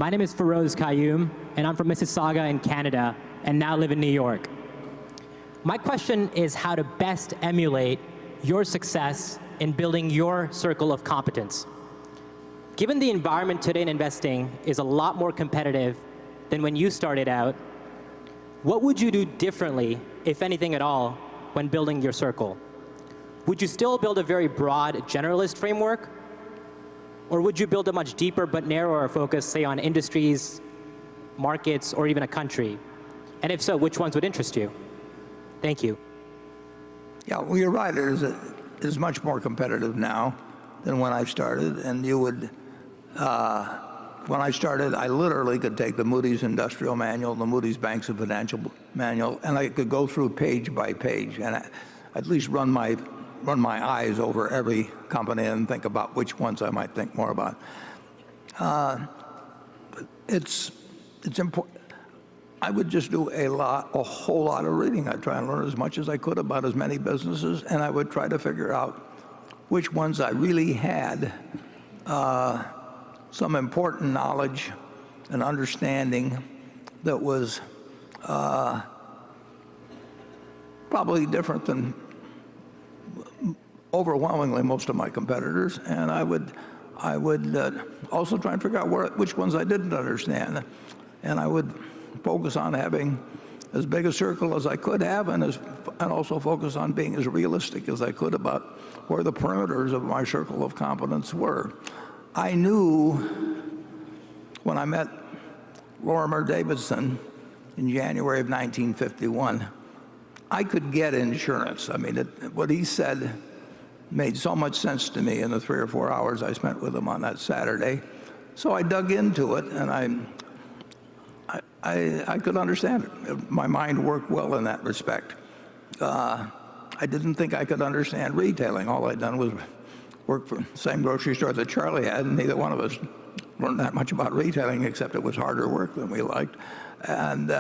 My name is Feroz Qayyum, and I'm from Mississauga in Canada, and now live in New York. My question is how to best emulate your success in building your circle of competence. Given the environment today in investing is a lot more competitive than when you started out, what would you do differently, if anything at all, when building your circle? Would you still build a very broad generalist framework? Or would you build a much deeper but narrower focus, say on industries, markets, or even a country? And if so, which ones would interest you? Thank you. Yeah, well, you're right. It is much more competitive now than when I started. And you would, when I started, I literally could take the Moody's Industrial Manual, the Moody's Banks and Financial Manual, and I could go through page by page, and at least run my eyes over every company and think about which ones I might think more about. But it's important. I would just do a whole lot of reading. I'd try and learn as much as I could about as many businesses, and I would try to figure out which ones I really had some important knowledge and understanding that was probably different than overwhelmingly most of my competitors, and I would also try and figure out which ones I didn't understand, and I would focus on having as big a circle as I could have, and also focus on being as realistic as I could about where the perimeters of my circle of competence were. I knew when I met Lorimer Davidson in January of 1951, I could get insurance. I mean, what he said made so much sense to me in the 3 or 4 hours I spent with him on that Saturday. So I dug into it, and I could understand it. My mind worked well in that respect. I didn't think I could understand retailing. All I'd done was work for the same grocery store that Charlie had, and neither one of us learned that much about retailing, except it was harder work than we liked. And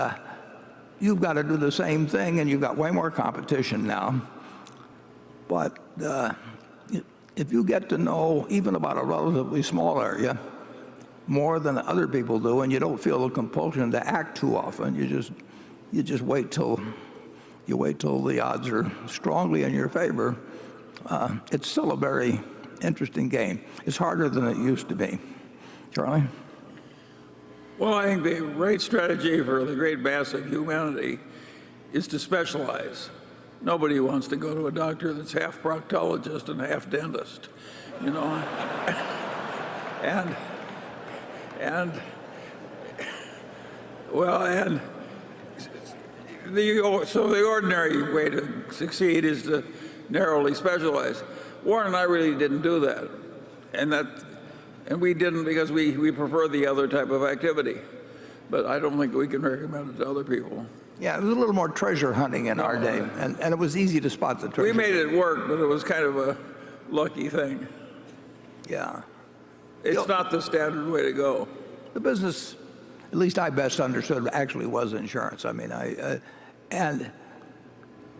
you've got to do the same thing, and you've got way more competition now. But if you get to know even about a relatively small area more than other people do, and you don't feel the compulsion to act too often, you just wait till the odds are strongly in your favor. It's still a very interesting game. It's harder than it used to be. Charlie? Well, I think the right strategy for the great mass of humanity is to specialize. Nobody wants to go to a doctor that's half proctologist and half dentist, you know. and so the ordinary way to succeed is to narrowly specialize. Warren and I really didn't do that, and we didn't because we prefer the other type of activity. But I don't think we can recommend it to other people. Yeah, it was a little more treasure hunting in our day, and it was easy to spot the treasure. We made it work, but it was kind of a lucky thing. Yeah. It's not the standard way to go. The business, at least I best understood, actually was insurance. I mean, and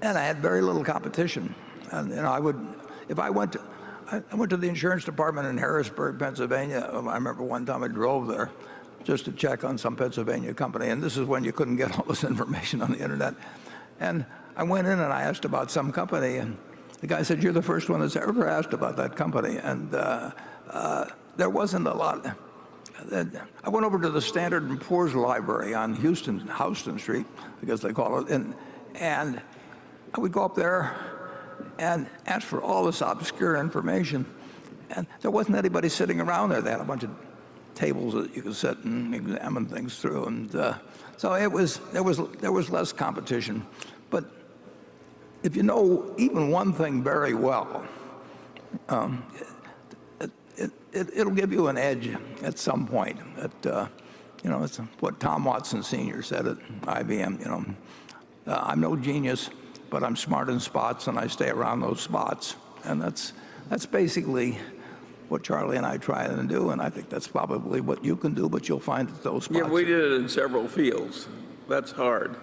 I had very little competition. And I went to the insurance department in Harrisburg, Pennsylvania. I remember one time I drove there just to check on some Pennsylvania company, and this is when you couldn't get all this information on the internet. And I went in and I asked about some company, and the guy said, "You're the first one that's ever asked about that company." And there wasn't a lot. I went over to the Standard & Poor's library on Houston Street, I guess they call it, and I would go up there and ask for all this obscure information, and there wasn't anybody sitting around there. They had a bunch of tables that you could sit and examine things through, and so there was less competition. But if you know even one thing very well, it'll give you an edge at some point. It's what Tom Watson Sr. said at IBM. I'm no genius, but I'm smart in spots, and I stay around those spots. And that's basically what Charlie and I try to do, and I think that's probably what you can do, but you'll find that those spots. Yeah, we did it in several fields. That's hard.